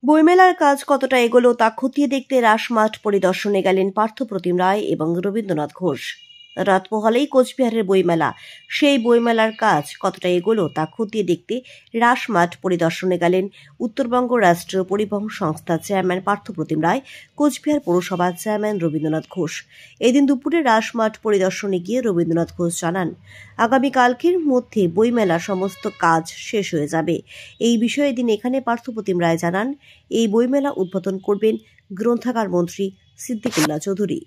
বইমেলার কাজ কতটা এগোলো তা খতিয়ে দেখতে রাসমাঠ পরিদর্শনে গেলেন পার্থপ্রতিম রায় এবং রবীন্দ্রনাথ ঘোষ। রাত পোহালেই কোচবিহারের বইমেলা, সেই বইমেলার কাজ কতটা এগোলো তা খতিয়ে দেখতে রাসমাঠ পরিদর্শনে গেলেন উত্তরবঙ্গ রাষ্ট্রীয় পরিবহন সংস্থার চেয়ারম্যান পার্থপ্রতিম রায়, কোচবিহার পৌরসভার চেয়ারম্যান রবীন্দ্রনাথ ঘোষ। এদিন দুপুরে রাসমাঠ পরিদর্শনে গিয়ে রবীন্দ্রনাথ ঘোষ জানান, আগামীকালকের মধ্যে বইমেলার সমস্ত কাজ শেষ হয়ে যাবে। এই বিষয়ে এদিন এখানে পার্থপ্রতিম রায় জানান, এই বইমেলা উদ্বোধন করবেন গ্রন্থাগার মন্ত্রী সিদ্দিকুল্লাহ চৌধুরী।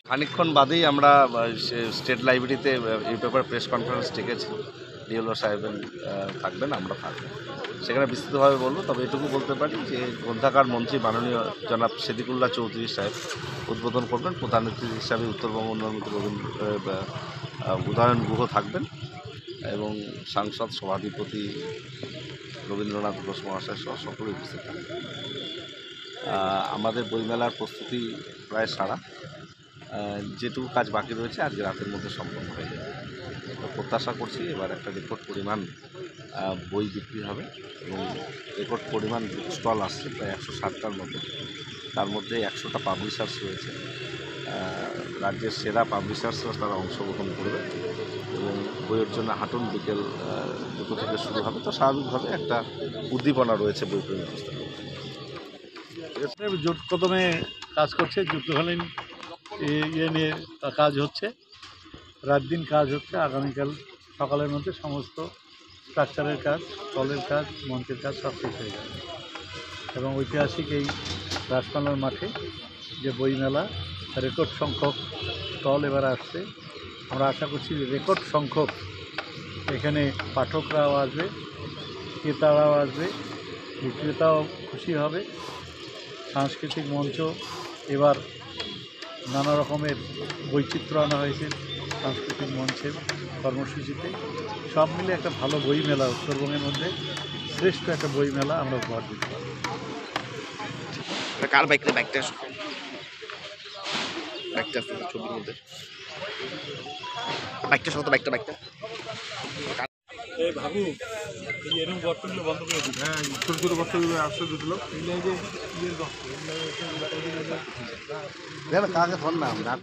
খানিকক্ষণ বাদেই আমরা স্টেট লাইব্রেরিতে এই ব্যাপারে প্রেস কনফারেন্স ডেকেছি। ডিএলও সাহেবেন থাকবেন, আমরা থাকবো, সেখানে বিস্তৃতভাবে বলবো। তবে এটুকু বলতে পারি যে গ্রন্থাগার মন্ত্রী মাননীয় জনাব সিদ্দিকুল্লাহ চৌধুরী সাহেব উদ্বোধন করবেন। প্রধান অতিথি হিসাবে উত্তরবঙ্গ উন্নয়ন মন্ত্রী উদয়ন গুহ থাকবেন এবং সাংসদ সভাধিপতি রবীন্দ্রনাথ ঘোষ মহাশয় সহ সকলে উপস্থিত থাকবেন। আমাদের বইমেলার প্রস্তুতি প্রায় সারা, যেটুকু কাজ বাকি রয়েছে আজকে রাতের মধ্যে সম্পন্ন হয়ে যাবে। প্রত্যাশা করছি এবার একটা রেকর্ড পরিমাণ বই বিক্রি হবে এবং রেকর্ড পরিমাণ স্টল আসছে প্রায় 160টার মতো। তার মধ্যে 100টা পাবলিশার্স রয়েছে। রাজ্যের সেরা পাবলিশার্সরা তারা অংশগ্রহণ করবে এবং বইয়ের জন্য হাঁটুন বিকেল 2টো থেকে শুরু হবে। তো স্বাভাবিকভাবে একটা উদ্দীপনা রয়েছে বইপ্রেমী পুস্তকের। জোট কদমে কাজ করছে, যুদ্ধকালীন ইয়ে নিয়ে কাজ হচ্ছে, রাত দিন কাজ হচ্ছে। আগামীকাল সকালের মধ্যে সমস্ত স্ট্রাকচারের কাজ, স্টলের কাজ, মঞ্চের কাজ সব শেষ হয়ে যাবে এবং ঐতিহাসিক এই রাসমেলার মাঠে যে বইমেলা, রেকর্ড সংখ্যক স্টল এবার আসছে। আমরা আশা করছি যে রেকর্ড সংখ্যক এখানে পাঠকরাও আসবে, ক্রেতারাও আসবে, বিক্রেতাও খুশি হবে। সাংস্কৃতিক মঞ্চ এবার নানা রকমের বৈচিত্র্য আনা হয়েছে সাংস্কৃতিক মঞ্চের কর্মসূচিতে। সব মিলে একটা ভালো বই মেলা, উত্তরবঙ্গের মধ্যে শ্রেষ্ঠ একটা বই মেলা আমরা উপহার দিতে পারি। কার বাইকটা ছবির মধ্যে এই ভাবু এরকম গর্তগুলো বন্ধ করে দিই। হ্যাঁ, ছোটো ছোটো গর্তগুলো আসতে দিল। এই যে ইয়ের গর্ত, কাকে ফোন না